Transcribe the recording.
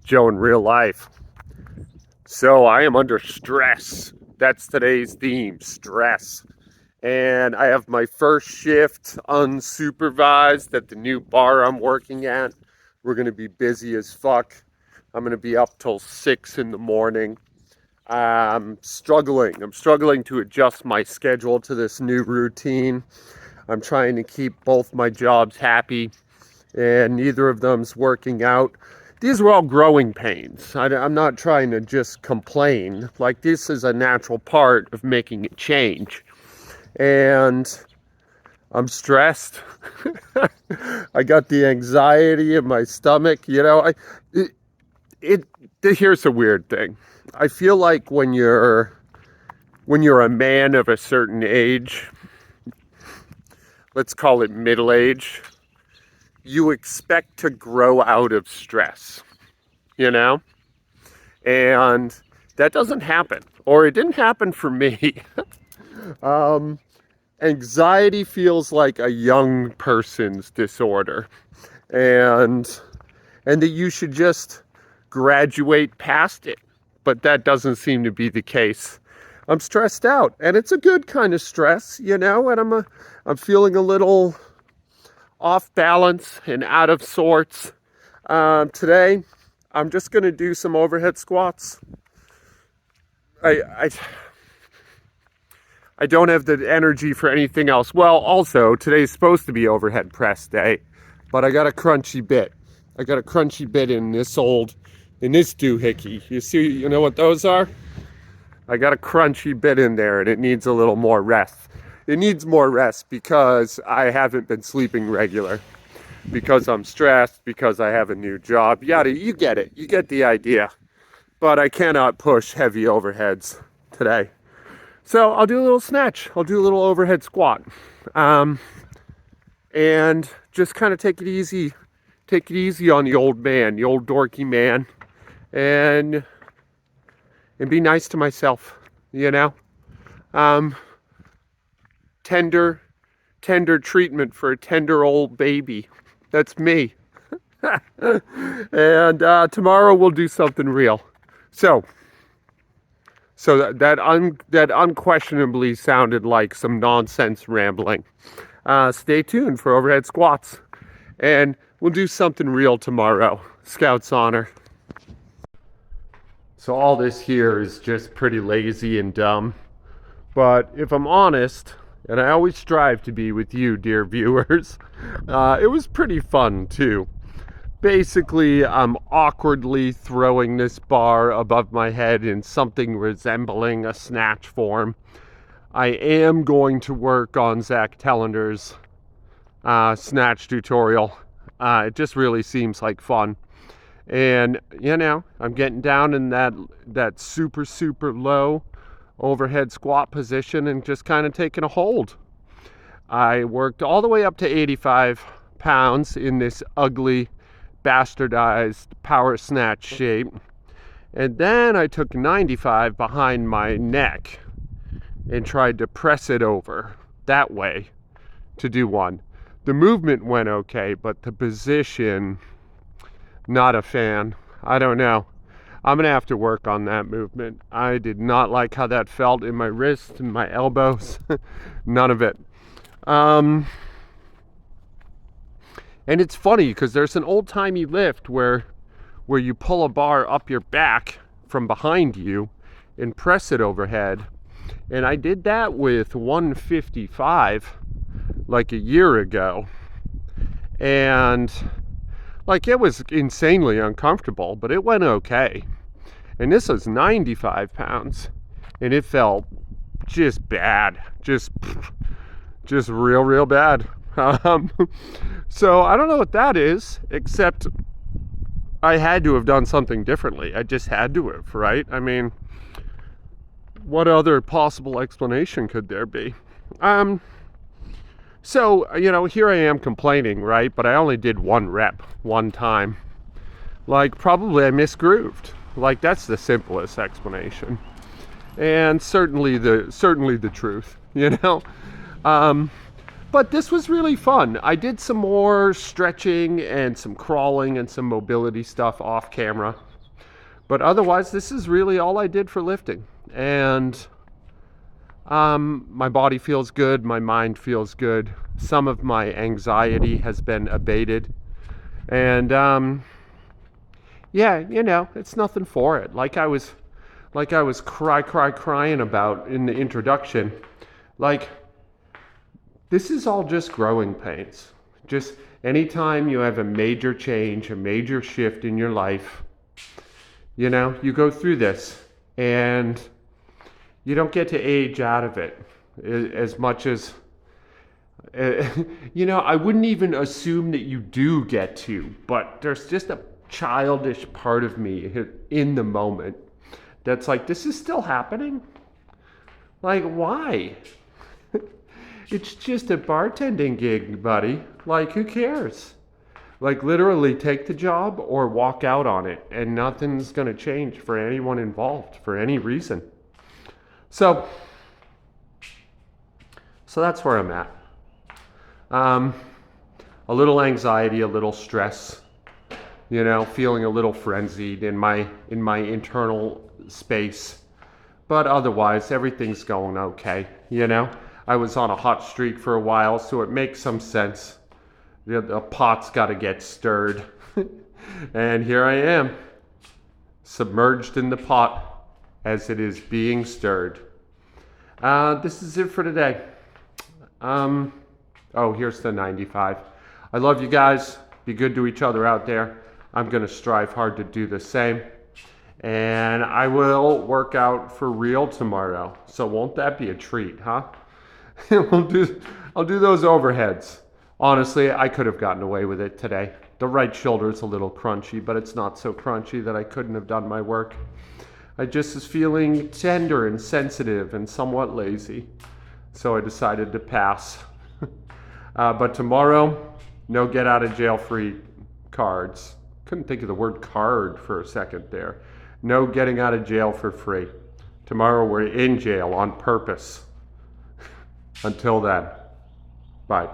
Joe in real life. So I am under stress. That's today's theme, stress. And I have my first shift unsupervised at the new bar I'm working at. We're going to be busy as fuck. I'm going to be up till 6 in the morning. I'm struggling. I'm struggling to adjust my schedule to this new routine. I'm trying to keep both my jobs happy, and neither of them's working out. These are all growing pains. I'm not trying to just complain. Like, this is a natural part of making a change. And I'm stressed. I got the anxiety in my stomach. Here's a weird thing. I feel like when you're a man of a certain age, let's call it middle age, you expect to grow out of stress, you know? And that doesn't happen, or it didn't happen for me. Anxiety feels like a young person's disorder, and that you should just graduate past it. But that doesn't seem to be the case. I'm stressed out, and it's a good kind of stress, and I'm feeling a little off balance and out of sorts. Today, I'm just going to do some overhead squats. I don't have the energy for anything else. Well, also, today's supposed to be overhead press day, but I got a crunchy bit. I got a crunchy bit in this doohickey. You know what those are? I got a crunchy bit in there, and it needs a little more rest. It needs more rest because I haven't been sleeping regular, because I'm stressed, because I have a new job. You get it. You get the idea. But I cannot push heavy overheads today. So I'll do a little snatch. I'll do a little overhead squat. And just kind of take it easy. Take it easy on the old man, the old dorky man. And be nice to myself, Tender treatment for a tender old baby. That's me. And tomorrow we'll do something real. So that unquestionably sounded like some nonsense rambling. Stay tuned for overhead squats, and we'll do something real tomorrow. Scout's honor. So all this here is just pretty lazy and dumb. But if I'm honest, and I always strive to be with you, dear viewers, it was pretty fun too. Basically, I'm awkwardly throwing this bar above my head in something resembling a snatch form. I am going to work on Zach Tellender's snatch tutorial. It just really seems like fun. And, I'm getting down in that super, super low overhead squat position and just kind of taking a hold. I worked all the way up to 85 pounds in this ugly, bastardized power snatch shape. And then I took 95 behind my neck and tried to press it over that way to do one. The movement went okay, but the position, not a fan. I don't know. I'm going to have to work on that movement. I did not like how that felt in my wrists and my elbows. None of it. And it's funny because there's an old-timey lift where you pull a bar up your back from behind you and press it overhead. And I did that with 155 like a year ago. And it was insanely uncomfortable, but it went okay. And this was 95 pounds, and it felt just bad, just real, real bad. So I don't know what that is, except I had to have done something differently. I just had to have, right? I mean, what other possible explanation could there be? So, here I am complaining, right? But I only did one rep, one time. Probably I misgrooved. That's the simplest explanation. And certainly the truth, But this was really fun. I did some more stretching and some crawling and some mobility stuff off camera. But otherwise, this is really all I did for lifting. And my body feels good. My mind feels good. Some of my anxiety has been abated. And yeah, it's nothing for it. Like I was crying about in the introduction. Like, this is all just growing pains. Just anytime you have a major change, a major shift in your life, you go through this and you don't get to age out of it as much as, I wouldn't even assume that you do get to, but there's just a childish part of me in the moment that's like, this is still happening? Like, why? It's just a bartending gig, buddy. Like, who cares? Like, literally take the job or walk out on it, and nothing's going to change for anyone involved for any reason. So that's where I'm at. A little anxiety, a little stress, feeling a little frenzied in my internal space. But otherwise, everything's going okay, I was on a hot streak for a while, so it makes some sense. The pot's got to get stirred. And here I am, submerged in the pot as it is being stirred. This is it for today. Here's the 95. I love you guys. Be good to each other out there. I'm going to strive hard to do the same. And I will work out for real tomorrow. So won't that be a treat, huh? I'll do those overheads. Honestly, I could have gotten away with it today. The right shoulder's a little crunchy, but it's not so crunchy that I couldn't have done my work. I just was feeling tender and sensitive and somewhat lazy. So I decided to pass. But tomorrow, no get out of jail free cards. Couldn't think of the word card for a second there. No getting out of jail for free. Tomorrow we're in jail on purpose. Until then, bye.